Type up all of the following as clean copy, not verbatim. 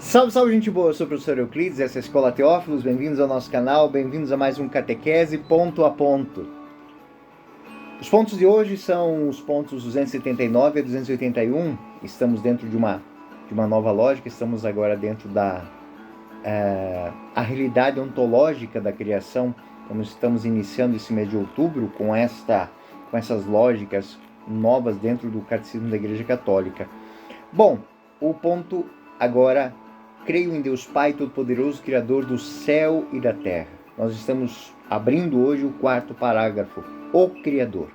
Salve, salve, gente boa! Eu sou o professor Euclides, essa é a Escola Teófilos. Bem-vindos ao nosso canal, bem-vindos a mais um Catequese Ponto a Ponto. Os pontos de hoje são os pontos 279 a 281. Estamos dentro de uma nova lógica, estamos agora dentro da a realidade ontológica da criação. Como estamos iniciando esse mês de outubro com essas lógicas novas dentro do Catecismo da Igreja Católica. Bom, o ponto agora: creio em Deus Pai Todo-Poderoso, Criador do céu e da terra. Nós estamos abrindo hoje o quarto parágrafo, o Criador.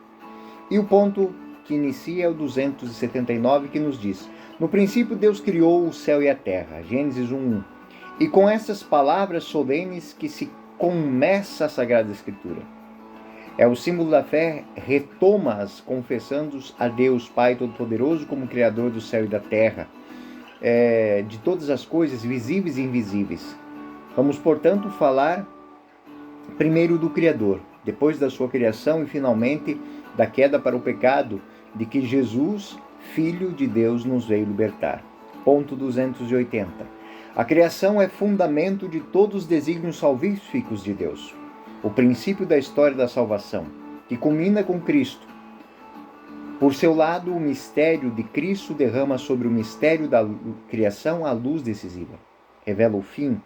E o ponto que inicia é o 279, que nos diz: no princípio Deus criou o céu e a terra. Gênesis 1:1. E com essas palavras solenes que se começa a Sagrada Escritura. É o símbolo da fé, retoma-as confessando-os a Deus Pai Todo-Poderoso como Criador do céu e da terra, de todas as coisas visíveis e invisíveis. Vamos, portanto, falar primeiro do Criador, depois da sua criação e finalmente da queda para o pecado, de que Jesus, Filho de Deus, nos veio libertar. Ponto 280. A criação é fundamento de todos os desígnios salvíficos de Deus, o princípio da história da salvação, que culmina com Cristo. Por seu lado, o mistério de Cristo derrama sobre o mistério da criação a luz decisiva. Revela o fim,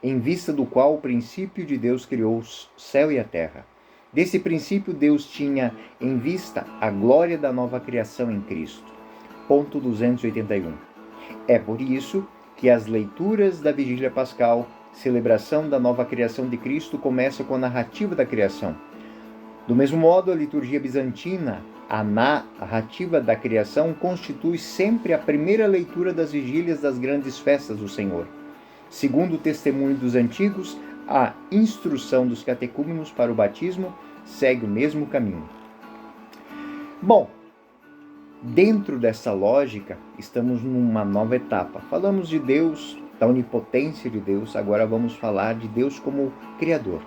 em vista do qual o princípio de Deus criou o céu e a terra. Desse princípio, Deus tinha em vista a glória da nova criação em Cristo. Ponto 281. É por isso que as leituras da Vigília Pascal, celebração da nova criação de Cristo, começam com a narrativa da criação. Do mesmo modo, a liturgia bizantina, a narrativa da criação, constitui sempre a primeira leitura das vigílias das grandes festas do Senhor. Segundo o testemunho dos antigos, a instrução dos catecúmenos para o batismo segue o mesmo caminho. Bom, dentro dessa lógica, estamos numa nova etapa. Falamos de Deus, da onipotência de Deus, agora vamos falar de Deus como Criador.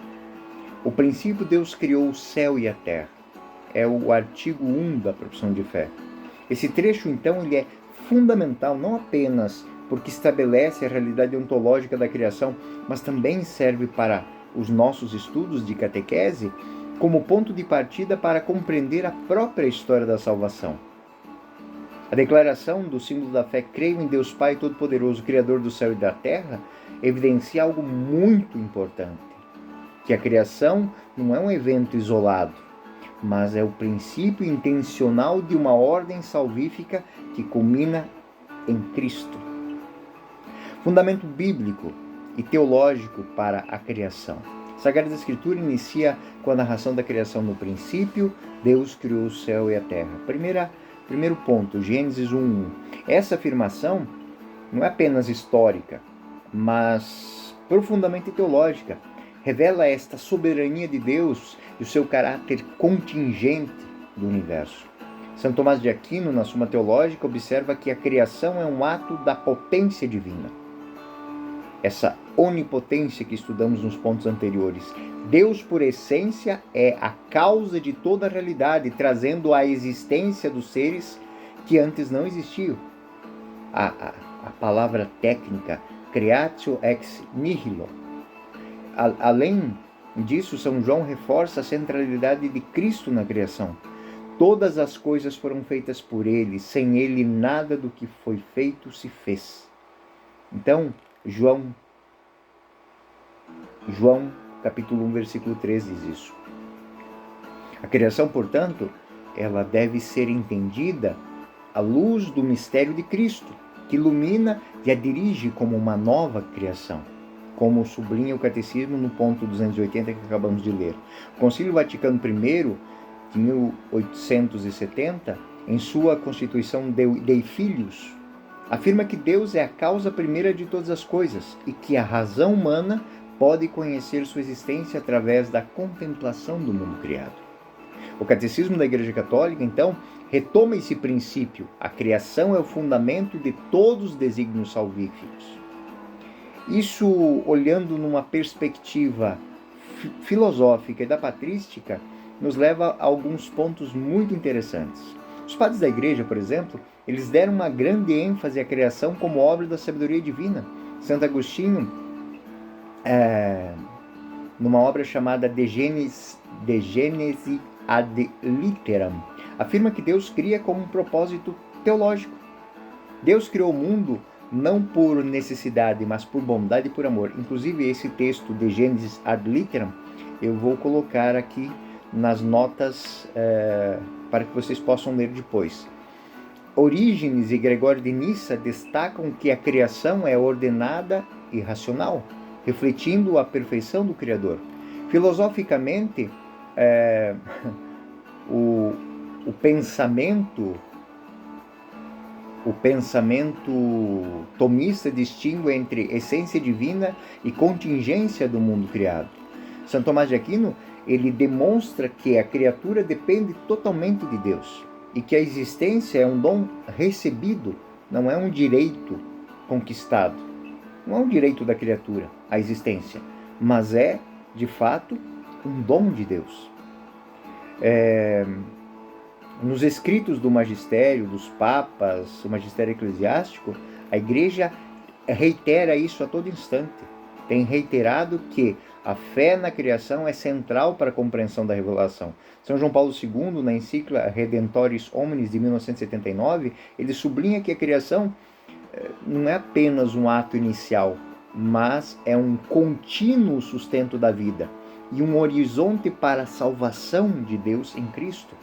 O princípio, Deus criou o céu e a terra. É o artigo 1 da profissão de fé. Esse trecho, então, ele é fundamental, não apenas porque estabelece a realidade ontológica da criação, mas também serve para os nossos estudos de catequese como ponto de partida para compreender a própria história da salvação. A declaração do símbolo da fé, creio em Deus Pai Todo-Poderoso, Criador do céu e da terra, evidencia algo muito importante, que a criação não é um evento isolado, mas é o princípio intencional de uma ordem salvífica que culmina em Cristo. Fundamento bíblico e teológico para a criação. A Sagrada Escritura inicia com a narração da criação. No princípio, Deus criou o céu e a terra. Primeiro ponto, Gênesis 1:1. Essa afirmação não é apenas histórica, mas profundamente teológica. Revela esta soberania de Deus e o seu caráter contingente do universo. São Tomás de Aquino, na Suma Teológica, observa que a criação é um ato da potência divina. Essa onipotência que estudamos nos pontos anteriores. Deus, por essência, é a causa de toda a realidade, trazendo à existência dos seres que antes não existiam. A palavra técnica, creatio ex nihilo. Além disso, São João reforça a centralidade de Cristo na criação. Todas as coisas foram feitas por Ele, sem Ele nada do que foi feito se fez. Então, João capítulo 1, versículo 13 diz isso. A criação, portanto, ela deve ser entendida à luz do mistério de Cristo, que ilumina e a dirige como uma nova criação, como sublinha o Catecismo no ponto 280 que acabamos de ler. O Concílio Vaticano I, de 1870, em sua Constituição Dei Filius, afirma que Deus é a causa primeira de todas as coisas e que a razão humana pode conhecer sua existência através da contemplação do mundo criado. O Catecismo da Igreja Católica, então, retoma esse princípio. A criação é o fundamento de todos os desígnios salvíficos. Isso, olhando numa perspectiva filosófica e da patrística, nos leva a alguns pontos muito interessantes. Os padres da Igreja, por exemplo, eles deram uma grande ênfase à criação como obra da sabedoria divina, Santo Agostinho, numa obra chamada De Genesi ad Litteram, afirma que Deus cria como um propósito teológico. Deus criou o mundo não por necessidade, mas por bondade e por amor. Inclusive, esse texto de Gênesis ad Litteram, eu vou colocar aqui nas notas para que vocês possam ler depois. Orígenes e Gregório de Nissa destacam que a criação é ordenada e racional, refletindo a perfeição do Criador. Filosoficamente, o pensamento tomista distingue entre essência divina e contingência do mundo criado. São Tomás de Aquino, ele demonstra que a criatura depende totalmente de Deus e que a existência é um dom recebido, não é um direito conquistado. Não é um direito da criatura, a existência, mas é, de fato, um dom de Deus. Nos escritos do magistério, dos papas, o magistério eclesiástico, a Igreja reitera isso a todo instante. Tem reiterado que a fé na criação é central para a compreensão da revelação. São João Paulo II, na encíclica Redentoris Hominis, de 1979, ele sublinha que a criação não é apenas um ato inicial, mas é um contínuo sustento da vida e um horizonte para a salvação de Deus em Cristo.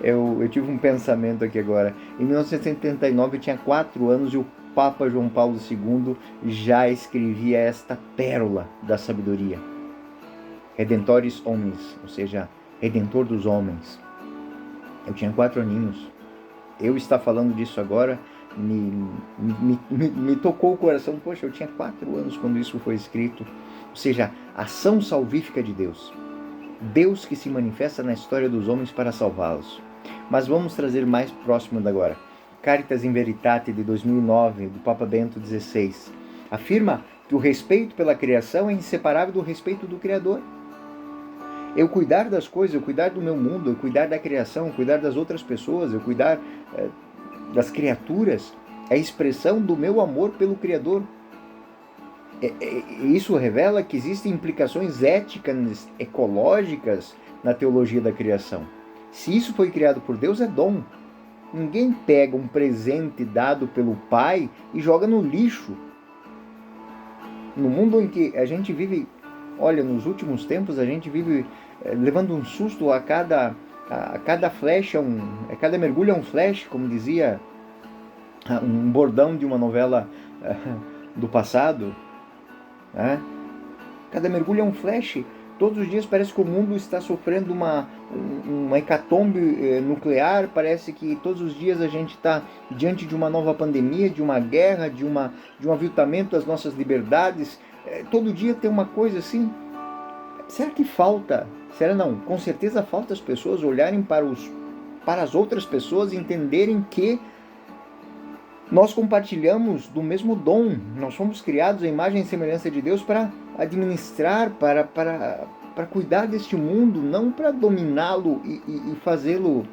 Eu tive um pensamento aqui agora. Em 1979 eu tinha 4 anos e o Papa João Paulo II já escrevia esta pérola da sabedoria. Redentoris Hominis, ou seja, Redentor dos homens. Eu tinha 4 aninhos. Eu estar falando disso agora me tocou o coração. Poxa, eu tinha 4 anos quando isso foi escrito. Ou seja, a ação salvífica de Deus. Deus que se manifesta na história dos homens para salvá-los. Mas vamos trazer mais próximo de agora. Caritas in Veritate, de 2009, do Papa Bento XVI, afirma que o respeito pela criação é inseparável do respeito do Criador. Eu cuidar das coisas, eu cuidar do meu mundo, eu cuidar da criação, eu cuidar das outras pessoas, eu cuidar das criaturas, é a expressão do meu amor pelo Criador. Isso revela que existem implicações éticas, ecológicas na teologia da criação. Se isso foi criado por Deus, é dom. Ninguém pega um presente dado pelo Pai e joga no lixo. No mundo em que a gente vive, olha, nos últimos tempos a gente vive levando um susto a cada flecha, a cada mergulho é um flash, como dizia um bordão de uma novela do passado. Cada mergulho é um flash. Todos os dias parece que o mundo está sofrendo uma hecatombe nuclear. Parece que todos os dias a gente está diante de uma nova pandemia, de uma guerra, de um aviltamento das nossas liberdades. Todo dia tem uma coisa assim. Será que falta? Será não? Com certeza falta as pessoas olharem para as outras pessoas e entenderem que nós compartilhamos do mesmo dom. Nós fomos criados à imagem e semelhança de Deus para administrar, para cuidar deste mundo, não para dominá-lo e fazê-lo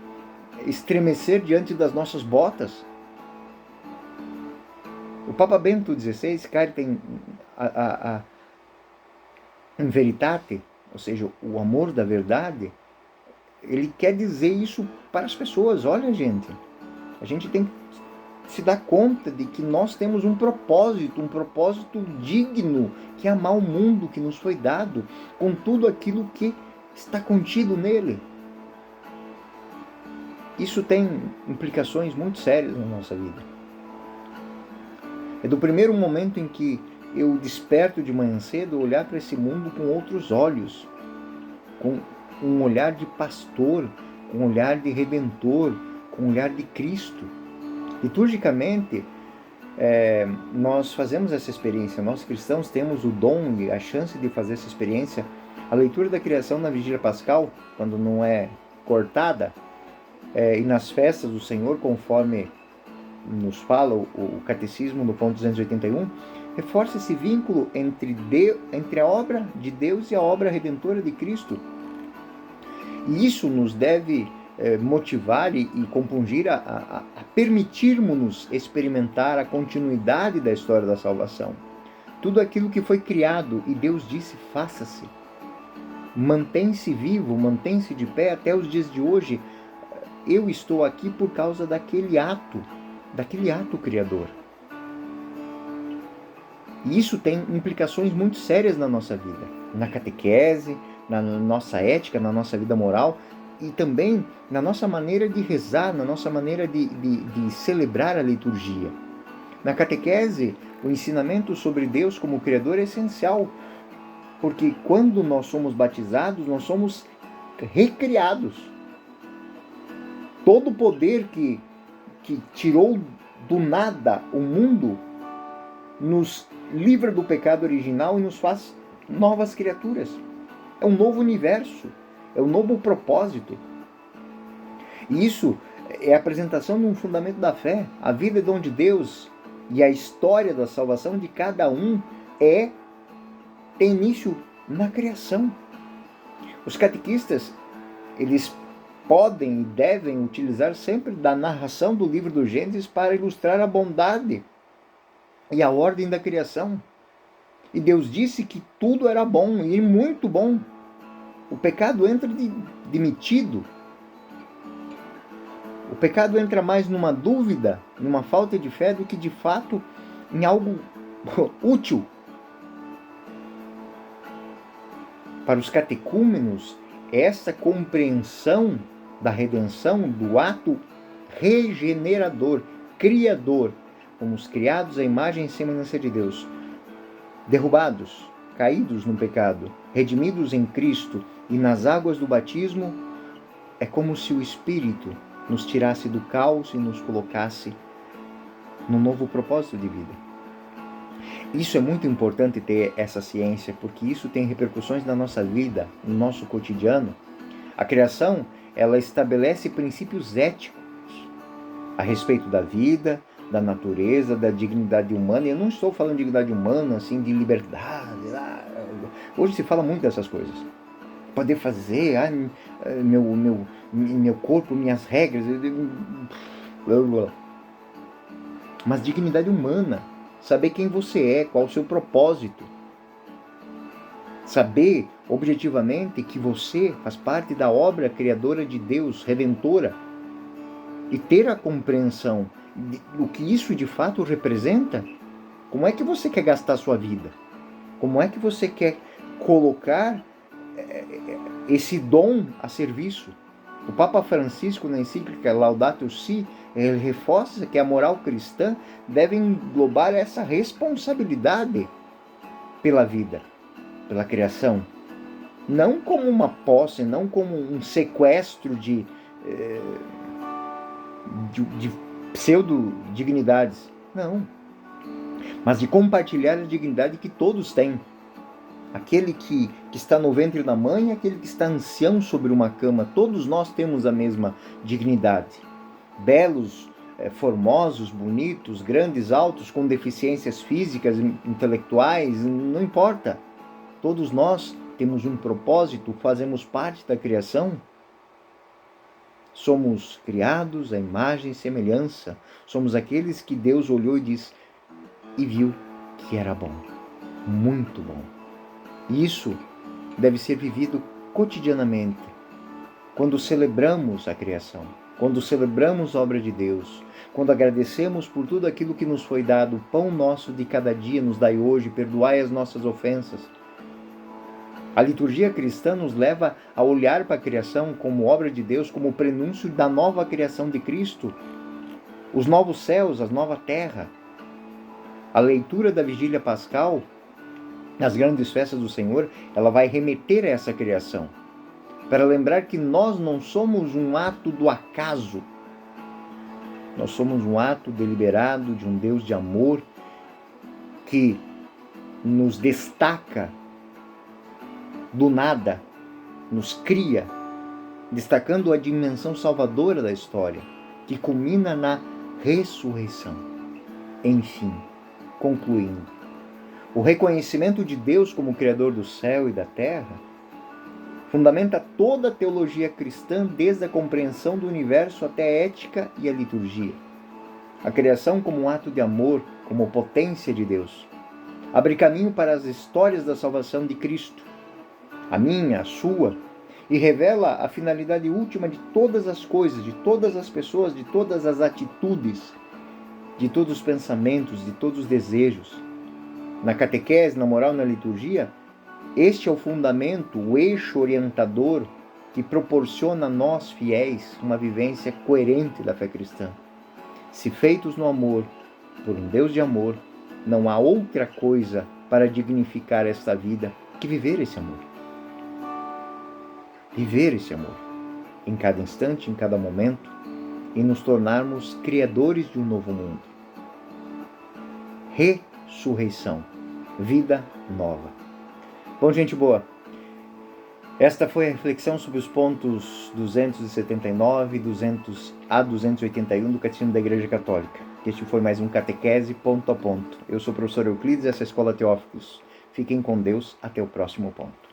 estremecer diante das nossas botas. O Papa Bento XVI, Carita in Veritate, ou seja, o amor da verdade, ele quer dizer isso para as pessoas. Olha, gente, a gente tem que se dar conta de que nós temos um propósito digno, que é amar o mundo que nos foi dado, com tudo aquilo que está contido nele. Isso tem implicações muito sérias na nossa vida. É do primeiro momento em que eu desperto de manhã cedo, olhar para esse mundo com outros olhos, com um olhar de pastor, com um olhar de redentor, com um olhar de Cristo. Liturgicamente, nós fazemos essa experiência. Nós cristãos temos o dom e a chance de fazer essa experiência. A leitura da criação na Vigília Pascal, quando não é cortada, e nas festas do Senhor, conforme nos fala o Catecismo no ponto 281, reforça esse vínculo entre a obra de Deus e a obra redentora de Cristo. E isso nos deve motivar e compungir a permitirmos-nos experimentar a continuidade da história da salvação. Tudo aquilo que foi criado e Deus disse, faça-se. Mantém-se vivo, mantém-se de pé até os dias de hoje. Eu estou aqui por causa daquele ato criador. E isso tem implicações muito sérias na nossa vida, na catequese, na nossa ética, na nossa vida moral e também na nossa maneira de rezar, na nossa maneira de celebrar a liturgia. Na catequese, o ensinamento sobre Deus como Criador é essencial, porque quando nós somos batizados, nós somos recriados. Todo o poder que tirou do nada o mundo nos livra do pecado original e nos faz novas criaturas. É um novo universo, é um novo propósito. E isso é a apresentação de um fundamento da fé. A vida é dom de Deus e a história da salvação de cada um tem início na criação. Os catequistas, eles podem e devem utilizar sempre da narração do livro do Gênesis para ilustrar a bondade e a ordem da criação. E Deus disse que tudo era bom e muito bom. O pecado entra demitido. O pecado entra mais numa dúvida, numa falta de fé, do que de fato em algo útil. Para os catecúmenos, essa compreensão da redenção, do ato regenerador, criador, fomos criados à imagem e semelhança de Deus, derrubados, caídos no pecado, redimidos em Cristo e nas águas do batismo, é como se o Espírito nos tirasse do caos e nos colocasse num novo propósito de vida. Isso é muito importante ter essa ciência, porque isso tem repercussões na nossa vida, no nosso cotidiano. A criação, ela estabelece princípios éticos a respeito da vida, da natureza, da dignidade humana. E eu não estou falando de dignidade humana, assim, de liberdade. Hoje se fala muito dessas coisas. Poder fazer, meu corpo, minhas regras. Mas dignidade humana. Saber quem você é, qual o seu propósito. Saber objetivamente que você faz parte da obra criadora de Deus, redentora. E ter a compreensão do que isso de fato representa. Como é que você quer gastar a sua vida? Como é que você quer colocar esse dom a serviço? O Papa Francisco, na encíclica Laudato Si, ele reforça que a moral cristã deve englobar essa responsabilidade pela vida, pela criação. Não como uma posse, não como um sequestro de pseudo-dignidades. Não. Mas de compartilhar a dignidade que todos têm. Aquele que está no ventre da mãe, aquele que está ancião sobre uma cama, todos nós temos a mesma dignidade. Belos, formosos, bonitos, grandes, altos, com deficiências físicas, intelectuais, não importa. Todos nós temos um propósito, fazemos parte da criação. Somos criados à imagem e semelhança. Somos aqueles que Deus olhou e disse e viu que era bom, muito bom. Isso deve ser vivido cotidianamente, quando celebramos a criação, quando celebramos a obra de Deus, quando agradecemos por tudo aquilo que nos foi dado, o pão nosso de cada dia nos dai hoje, perdoai as nossas ofensas. A liturgia cristã nos leva a olhar para a criação como obra de Deus, como prenúncio da nova criação de Cristo, os novos céus, a nova terra. A leitura da vigília pascal, nas grandes festas do Senhor, ela vai remeter a essa criação, para lembrar que nós não somos um ato do acaso, nós somos um ato deliberado de um Deus de amor que nos destaca do nada, nos cria, destacando a dimensão salvadora da história, que culmina na ressurreição. Enfim, concluindo, o reconhecimento de Deus como Criador do céu e da terra Fundamenta toda a teologia cristã, desde a compreensão do universo até a ética e a liturgia. A criação como um ato de amor, como potência de Deus. Abre caminho para as histórias da salvação de Cristo, a minha, a sua, e revela a finalidade última de todas as coisas, de todas as pessoas, de todas as atitudes, de todos os pensamentos, de todos os desejos. Na catequese, na moral, na liturgia, este é o fundamento, o eixo orientador que proporciona a nós, fiéis, uma vivência coerente da fé cristã. Se feitos no amor, por um Deus de amor, não há outra coisa para dignificar esta vida que viver esse amor. Viver esse amor, em cada instante, em cada momento, e nos tornarmos criadores de um novo mundo. Ressurreição, vida nova. Bom, gente boa, esta foi a reflexão sobre os pontos 279 a 281 do Catecismo da Igreja Católica. Este foi mais um Catequese Ponto a Ponto. Eu sou o professor Euclides, essa é a Escola Teóficos. Fiquem com Deus, até o próximo ponto.